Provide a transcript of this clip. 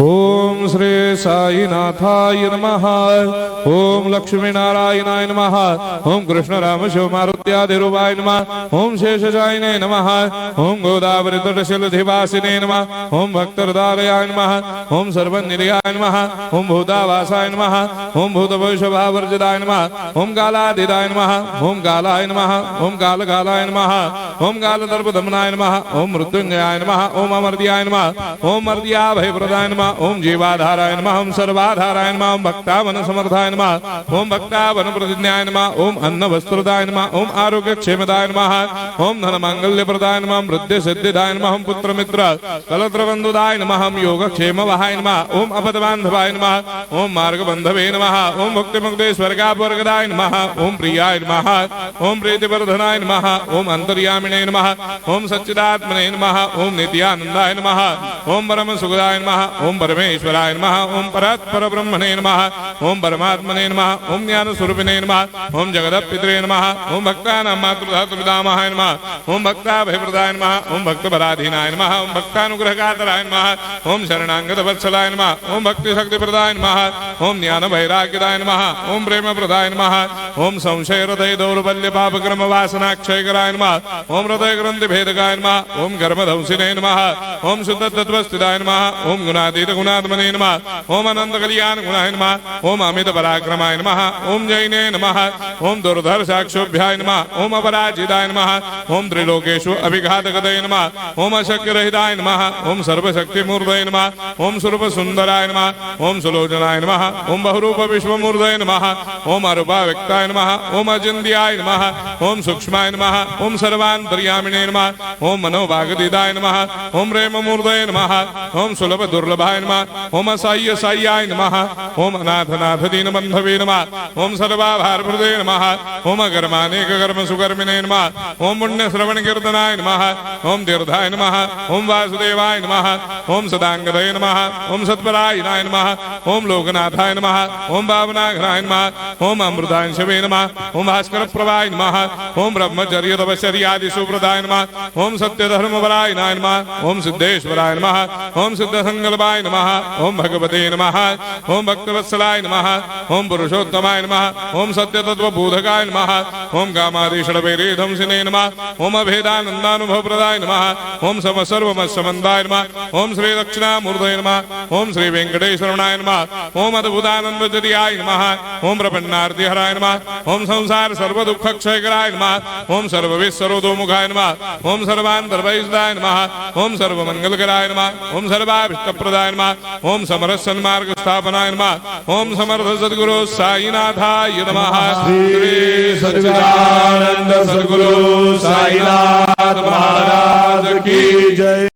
ओम श्री साईनाथाय नमः। ओम लक्ष्मी नारायणाय नमः। ओम कृष्ण राम शिव मारुत्यादिरूपाय नमः। ओम शेषजायिने नमः। ओम गोदावरी तटशिलधिवासिने नमः। ओम भक्तहृदयाय नमः। ओम सर्वनिलयाय नमः। ओम भूतावासाय नमः। ओम भूतभविष्यभावर्जिताय नमः। ओम कालातीताय नमः। ओम कालाय नमः। ओम कालकालाय नमः। ओम कालदर्पदमनाय नमः। ओम मृत्युंजयाय नमः। ओम अमर्त्याय नमः। ओम मर्त्याभयप्रदाय नमः। ओम जीवाधाराय नमः। ओम सर्वाधाराय नमः। ओम भक्तावन समर्थाय नमः। ओम भक्तावन प्रतिज्ञाय नमः। ओम अन्न वस्त्रदाय नमः। ओम आरोग्य क्षेमदाय नमः। ओम धन मांगल्य प्रदाय नमः। ओम वृद्धि सिद्धिदाय नमः। ओम पुत्र मित्र कलत्र बंधुदाय नमः। ओम योग क्षेम वहाय नमः। ओम अपद बांधवाय नमः। ओम मार्ग बंधवे नमः। ओम मुक्ति मुक्ति स्वर्गापवर्गदाय नमः। ओम प्रियाय नमः। ओम प्रीतिवर्धनाय नमः। ओम अंतर्यामिने नमः। ओम सच्चिदात्मने नमः। ओम नित्यानंदाय नमः। ओम परम सुखदाय नमः। ओम परमेश्वराय नमः। ओम परात्पर ब्रह्मणे नमः। ओम परमात्मने नमः। ओम ज्ञान स्वरूपिणे नमः। ओम जगदपितरे नमः। ओम भक्तानां मातृधातुपितामहाय नमः। ओम भक्ताभयप्रदाय नमः। ओम भक्तपराधीनाय नमः। ओम भक्तानुग्रहकातराय नमः। ओम शरणागत वत्सलाय नमः। ओम भक्ति शक्तिप्रदाय नमः। ओम ज्ञान वैराग्यदाय नमः। ओम प्रेम प्रदाय नमः। ओम संशय हृदय दौर्बल्य पापक्रम वासनाक्षयकराय नमः। ओम हृदय ग्रंथि भेदकाय नमः। ओम कर्मधंसिने नमः। ओम शुद्ध तत्वस्थिताय नमः। ओम गुणातीत गुणात्मने नमः। ओम अनंत कल्याण गुणाय नमः। ओम अमित पराक्रमाय नमः। ओम जैने नमः। ओम दुर्धर्षाक्षोभ्याय नमः। ओम अपराजिताय नमः। ओम त्रिलोकेषु अभिघातगतये नमः। ओम अशक्यरहिताय नमः। ओम सर्वशक्तिमूर्तये नमः। ओम स्वरूप सुंदराय नमः। ओम सुलोचनाय नमः। ओम बहुरूप विश्वमूर्तये नमः। ओम अरूपाव्यक्ताय नमः। ओम अचिन्त्याय नमः। ओम सूक्ष्माय नमः। ओम सर्वान्तर्यामिने नमः। ओम मनोभागदिदाय नमः। ओम प्रेममूर्तये नमः। ओम सुलभ दुर्लभाय नमः। ओम असाह्य साह्याय नमः। ओम अनाथनाथ दीनबन्धवे नमः। ओम सर्वाभारप्रदे नमः। ओम अकर्मानेक कर्म सुकर्मिणे नमः। ओम पुण्य श्रवण कीर्तनाय नमः। ओम तीर्थाय नमः। ओम वासुदेवाय नमः। ओम सदांगदये नमः। ओम सत्परायणाय नमः। ओम लोकनाथाय नमः। ओम भावनाघ्नाय नमः। ओम अमृतांशवे नमः। ओम भास्कर प्रभाय नमः। ओम ब्रह्मचर्य तपश्चर्यादि सुप्रदाय नमः। ओम सत्यधर्मपरायणाय नमः। ओम सिद्धेश्वराय नमः। ओम सिद्ध संकल्पाय नमः। ओम भगवते नमः। ओम भक्तवत्सलाय नमः। ओम पुरुषोत्तमाय नमः। ओम सत्यतत्त्वबोधकाय नमः। ओम कामादिषडभैरेधंसिने नमः। ओम अभेदानन्दानुभवप्रदाय नमः। ओम सर्वमस्समन्दाय नमः। ओम श्री दक्षिणामूर्तये नमः। ओम श्री वेंकटेश्वरनाय नमः। ओम अद्भुतानन्दजर्याय नमः। ओम प्रपन्नार्तिहराय नमः। ओम संसार सर्वदुःखक्षयकराय नमः। ओम सर्वविश्वरोधोमुखाय नमः। ओम सर्वान्तर्वैसदाय नमः। ओम सर्वमङ्गलकराय नमः। ओम सर्वाभीष्टप्रदाय नमः। ओम समरस सन्मार्ग स्थापनाय नमः। ओम समर्थ सद्गुरु साईनाथाय नमः। श्री सच्चिदानंद सद्गुरु साईनाथ महाराज की जय।